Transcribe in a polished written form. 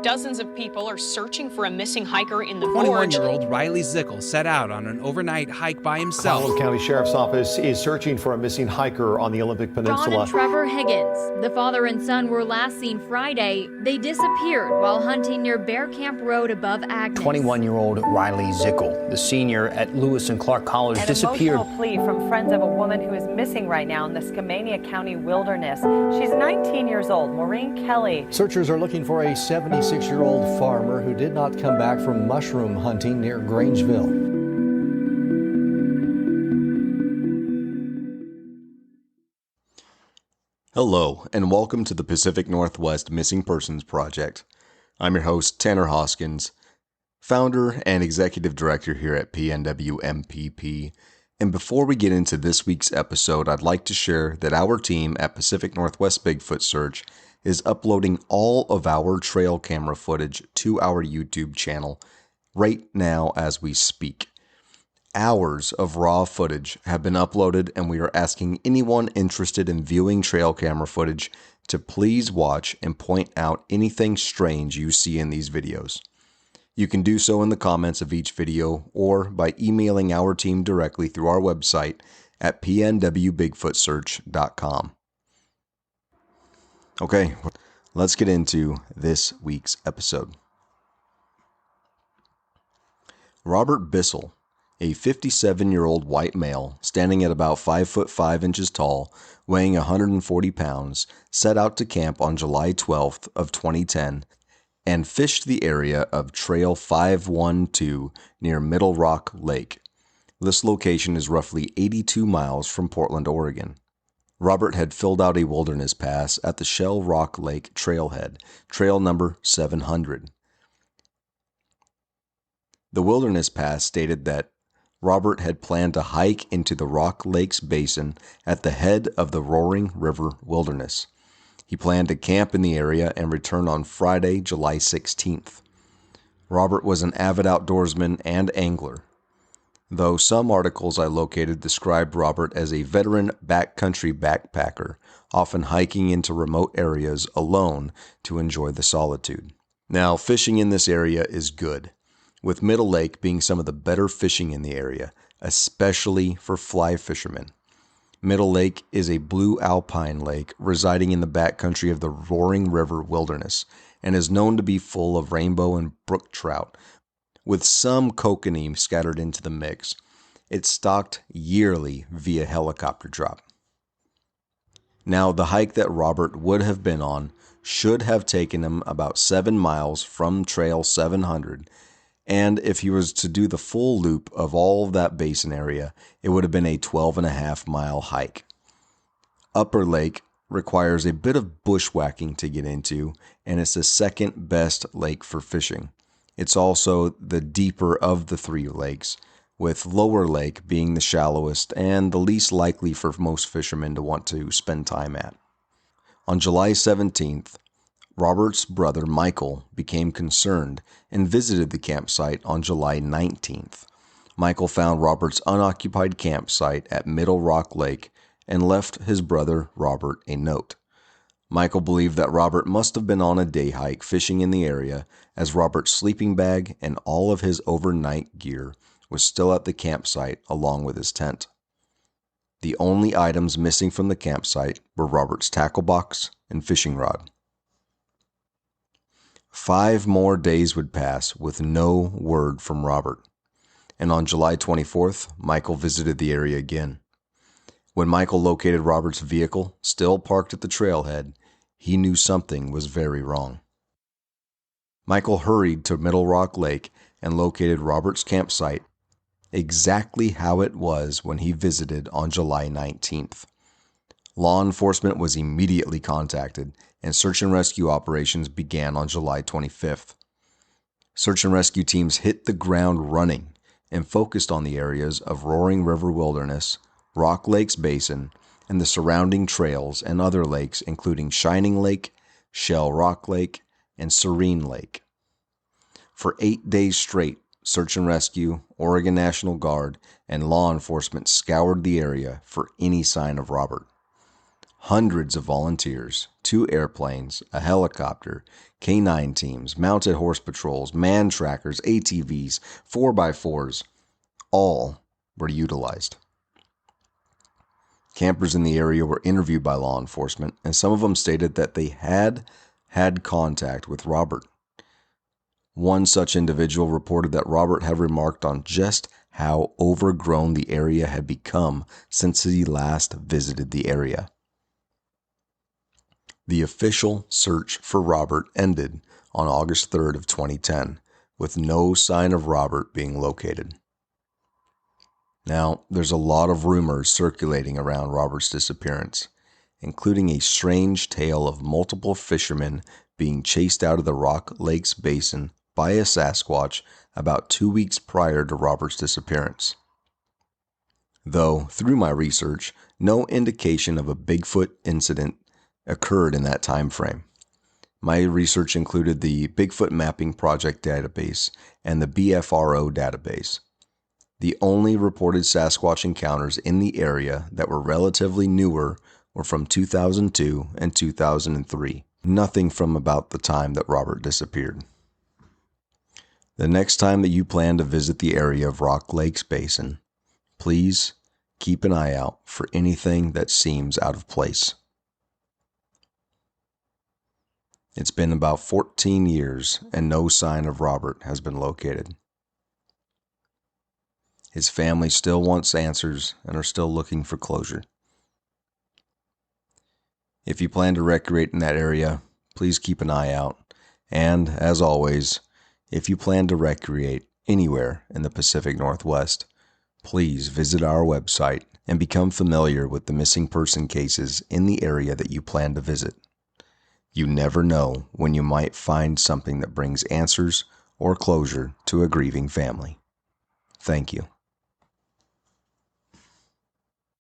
Dozens of people are searching for a missing hiker in the gorge. 21-year-old Riley Zickel set out on an overnight hike by himself. Colorado County Sheriff's Office is searching for a missing hiker on the Olympic Peninsula. John and Trevor Higgins, the father and son, were last seen Friday. They disappeared while hunting near Bear Camp Road above Agnes. 21-year-old Riley Zickel, the senior at Lewis and Clark College, disappeared. An emotional plea from friends of a woman who is missing right now in the Skamania County wilderness. She's 19 years old, Maureen Kelly. Searchers are looking for a 76-year-old farmer who did not come back from mushroom hunting near Grangeville. Hello, and welcome to the Pacific Northwest Missing Persons Project. I'm your host, Tanner Hoskins, founder and executive director here at PNWMPP. And before we get into this week's episode, I'd like to share that our team at Pacific Northwest Bigfoot Search is uploading all of our trail camera footage to our YouTube channel right now as we speak. Hours of raw footage have been uploaded, and we are asking anyone interested in viewing trail camera footage to please watch and point out anything strange you see in these videos. You can do so in the comments of each video or by emailing our team directly through our website at pnwbigfootsearch.com. Okay, let's get into this week's episode. Robert Bissell, a 57-year-old white male standing at about 5 foot 5 inches tall, weighing 140 pounds, set out to camp on July 12th of 2010 and fished the area of Trail 512 near Middle Rock Lake. This location is roughly 82 miles from Portland, Oregon. Robert had filled out a wilderness pass at the Shell Rock Lake trailhead, trail number 700. The wilderness pass stated that Robert had planned to hike into the Rock Lakes Basin at the head of the Roaring River Wilderness. He planned to camp in the area and return on Friday, July 16th. Robert was an avid outdoorsman and angler, though some articles I located described Robert as a veteran backcountry backpacker, often hiking into remote areas alone to enjoy the solitude. Now, fishing in this area is good, with Middle Lake being some of the better fishing in the area, especially for fly fishermen. Middle Lake is a blue alpine lake residing in the backcountry of the Roaring River Wilderness and is known to be full of rainbow and brook trout, with some kokanee scattered into the mix. It's stocked yearly via helicopter drop. Now, the hike that Robert would have been on should have taken him about 7 miles from Trail 700, and if he was to do the full loop of all of that basin area, it would have been a 12.5-mile hike. Upper Lake requires a bit of bushwhacking to get into, and it's the second best lake for fishing. It's also the deeper of the three lakes, with Lower Lake being the shallowest and the least likely for most fishermen to want to spend time at. On July 17th, Robert's brother Michael became concerned and visited the campsite on July 19th. Michael found Robert's unoccupied campsite at Middle Rock Lake and left his brother Robert a note. Michael believed that Robert must have been on a day hike fishing in the area, as Robert's sleeping bag and all of his overnight gear was still at the campsite along with his tent. The only items missing from the campsite were Robert's tackle box and fishing rod. 5 more days would pass with no word from Robert, and on July 24th, Michael visited the area again. When Michael located Robert's vehicle, still parked at the trailhead, he knew something was very wrong. Michael hurried to Middle Rock Lake and located Robert's campsite exactly how it was when he visited on July 19th. Law enforcement was immediately contacted, and search and rescue operations began on July 25th. Search and rescue teams hit the ground running and focused on the areas of Roaring River Wilderness, Rock Lakes Basin, and the surrounding trails and other lakes including Shining Lake, Shell Rock Lake, and Serene Lake. For 8 days straight, search and rescue, Oregon National Guard, and law enforcement scoured the area for any sign of Robert. hundreds of volunteers, 2 airplanes, a helicopter, K-9 teams, mounted horse patrols, man trackers, ATVs, 4x4s, all were utilized. Campers in the area were interviewed by law enforcement, and some of them stated that they had contact with Robert. One such individual reported that Robert had remarked on just how overgrown the area had become since he last visited the area. The official search for Robert ended on August 3rd of 2010, with no sign of Robert being located. Now, there's a lot of rumors circulating around Robert's disappearance, including a strange tale of multiple fishermen being chased out of the Rock Lakes Basin by a Sasquatch about 2 weeks prior to Robert's disappearance. Though, through my research, no indication of a Bigfoot incident occurred in that time frame. My research included the Bigfoot Mapping Project database and the BFRO database. The only reported Sasquatch encounters in the area that were relatively newer were from 2002 and 2003, nothing from about the time that Robert disappeared. The next time that you plan to visit the area of Rock Lakes Basin, please keep an eye out for anything that seems out of place. It's been about 14 years and no sign of Robert has been located. His family still wants answers and are still looking for closure. If you plan to recreate in that area, please keep an eye out. And, as always, if you plan to recreate anywhere in the Pacific Northwest, please visit our website and become familiar with the missing person cases in the area that you plan to visit. You never know when you might find something that brings answers or closure to a grieving family. Thank you.